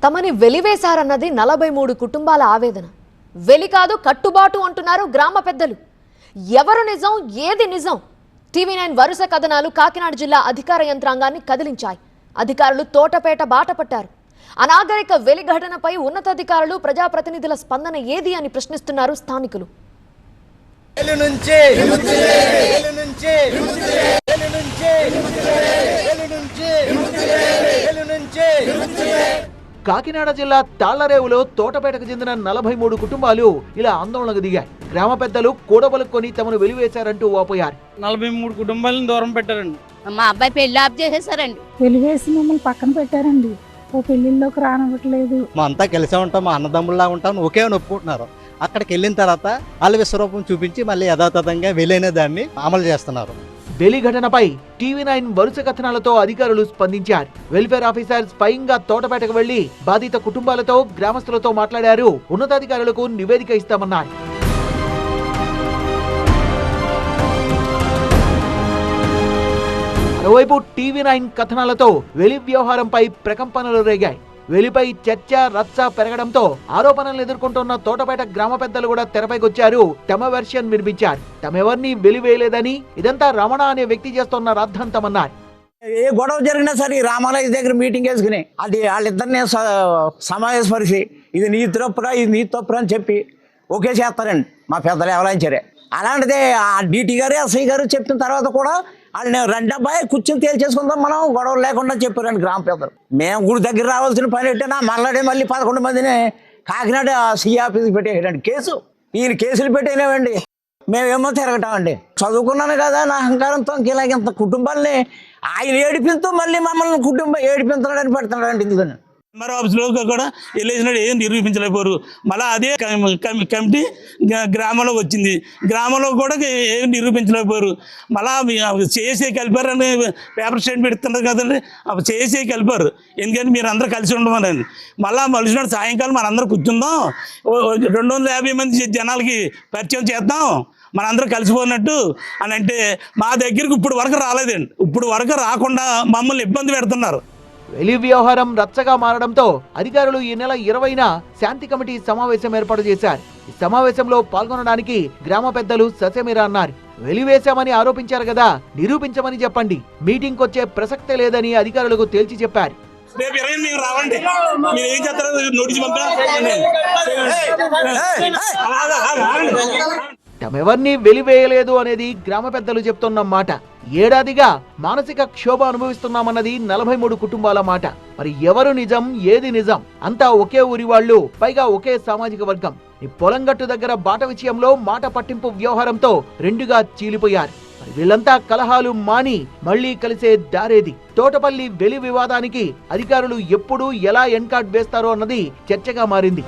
తమని వెలివేశారన్నది 43 కుటుంబాల ఆవేదన. వెలి కాదు కట్టుబాటు అంటున్నారు గ్రామ పెద్దలు. ఎవరు నిజం, ఏది నిజం? టీవీ9 వరుస కథనాలు కాకినాడ జిల్లా అధికార యంత్రాంగాన్ని కదిలించాయి. అధికారులు తోటపేట బాట పట్టారు. అనాగరిక వెలి ఘటనపై ఉన్నతాధికారులు, ప్రజాప్రతినిధుల స్పందన ఏది అని ప్రశ్నిస్తున్నారు స్థానికులు. కాకినాడ జిల్లా తాళ్లరేవులో తోటపేటకు చెందిన 43 కుటుంబాలు ఇలా ఆందోళనకు దిగాయి. గ్రామ పెద్దలు కూడబలుక్కొని తమను వెలివేశారంటూ వాపోయారు. 43 కుటుంబాలను దూరం పెట్టారండి. మా అబ్బాయి పెళ్లి ఆఫ్ చేసేసారండి. వెలివేసి మమ్మల్ని పక్కన పెట్టారండి. ఓ పెళ్లిళ్ళలోకి రానివ్వట్లేదు. మా అంతా కలిసే ఉంటాం, మా అన్నదమ్ముల్లా ఉంటాం, ఒకే ఒప్పుకుంటున్నారు. అక్కడికి వెళ్ళిన తర్వాత వాళ్ళ విశ్వరూపం చూపించి మళ్ళీ యథాతథంగా వెళ్ళైన దాన్ని అమలు చేస్తున్నారు. వెలి ఘటనపై టీవీ9 వరుస కథనాలతో అధికారులు స్పందించారు. వెల్ఫేర్ ఆఫీసర్ స్వయంగా తోటపేటకు వెళ్లి బాధిత కుటుంబాలతో, గ్రామస్తులతో మాట్లాడారు. ఉన్నతాధికారులకు నివేదిక ఇస్తామన్నారు. మరోవైపు టీవీ9 కథనాలతో వెలి వ్యవహారంపై ప్రకంపనలు రేగాయి. వెలిపై చర్చ, రచ్చ పెరగడంతో ఆరోపణలు ఎదుర్కొంటున్న తోటపేట గ్రామ పెద్దలు కూడా తెరపైకొచ్చారు. తమ వెర్షన్ వినిపించారు. తమెవరిని వెలివేయలేదని, ఇదంతా రమణ అనే వ్యక్తి చేస్తున్న రాద్ధాంతమన్నారు. ఏ గొడవ జరిగినా సరే రామాలయ దగ్గర మీటింగ్ వేసుకుని అది వాళ్ళిద్దరిని సమావేశపరిచి ఇది నీ తప్పురా, ఇది నీ తప్పురా అని చెప్పి ఓకే చేస్తారండి మా పెద్దలు ఎవరైనా సరే. అలాంటిదే ఆ డీటీ గారు, ఎస్ఐ గారు చెప్పిన తర్వాత కూడా వాళ్ళని రెండు అబ్బాయి కూర్చొని తేల్చేసుకుందాం మనం, గొడవలు లేకుండా చెప్పారండి గ్రామ పెద్దలు. మేము గుడి దగ్గర రావాల్సిన పని ఏంటన్నా మళ్ళీ 11 మందిని కాకినాడ సిఐ ఆఫీస్కి పెట్టేయండి కేసు. ఈయన కేసులు పెట్టేనేవండి, మేమేమో తిరగటామండి. చదువుకున్నాను కదా నా అహంకారంతో ఇలాగ కుటుంబాలని ఆయన ఏడిపిస్తూ మళ్ళీ మమ్మల్ని కుటుంబం ఏడిపించడానికి పెడుతున్నాడండి. ఇందుకని ఎంఆర్ ఆఫీస్లో కూడా వెళ్ళేసినట్టు ఏం నిరూపించలేకపోరు. మళ్ళీ అదే కమిటీ గ్రామంలో వచ్చింది, గ్రామంలో కూడా ఏం నిరూపించలేకపోరు. మళ్ళీ చేసే కలిపారని పేపర్ స్టేట్మెంట్ ఇస్తున్నారు కదండి, అప్పుడు చేసే కలిపారు. ఎందుకంటే మీరు అందరూ కలిసి ఉండమని. మళ్ళీ మలిసినట్టు సాయంకాలం మనందరూ కూర్చుందాం, 250 మంది జనాలకి పరిచయం చేద్దాం, మనందరూ కలిసిపోయినట్టు అని అంటే మా దగ్గరికి ఇప్పుడు వరకు రాలేదండి. ఇప్పుడు వరకు రాకుండా మమ్మల్ని ఇబ్బంది పెడుతున్నారు. వెలి వ్యవహారం రచ్చగా మారడంతో అధికారులు ఈ నెల 20న శాంతి కమిటీ సమావేశం ఏర్పాటు చేశారు. ఈ సమావేశంలో పాల్గొనడానికి గ్రామ పెద్దలు ససేమిరా అన్నారు. వెలివేశామని ఆరోపించారు కదా, నిరూపించమని చెప్పండి, మీటింగ్ వచ్చే ప్రసక్తే లేదని అధికారులకు తేల్చి చెప్పారు. తమెవరిని వెలివేయలేదు అనేది గ్రామ పెద్దలు చెప్తున్న మాట. ఏడాదిగా మానసిక క్షోభ అనుభవిస్తున్నామన్నది 43 కుటుంబాల మాట. మరి ఎవరు నిజం, ఏది నిజం? అంతా ఒకే ఊరి వాళ్ళు, పైగా ఒకే సామాజిక వర్గం. ఈ పొలంగట్టు దగ్గర బాట విషయంలో మాట పట్టింపు వ్యవహారంతో రెండుగా చీలిపోయారు. మరి వీళ్ళంతా కలహాలు మాని మళ్లీ కలిసే దారేది? తోటపల్లి వెలి వివాదానికి అధికారులు ఎప్పుడు ఎలా ఎన్కాట్ వేస్తారో అన్నది చర్చగా మారింది.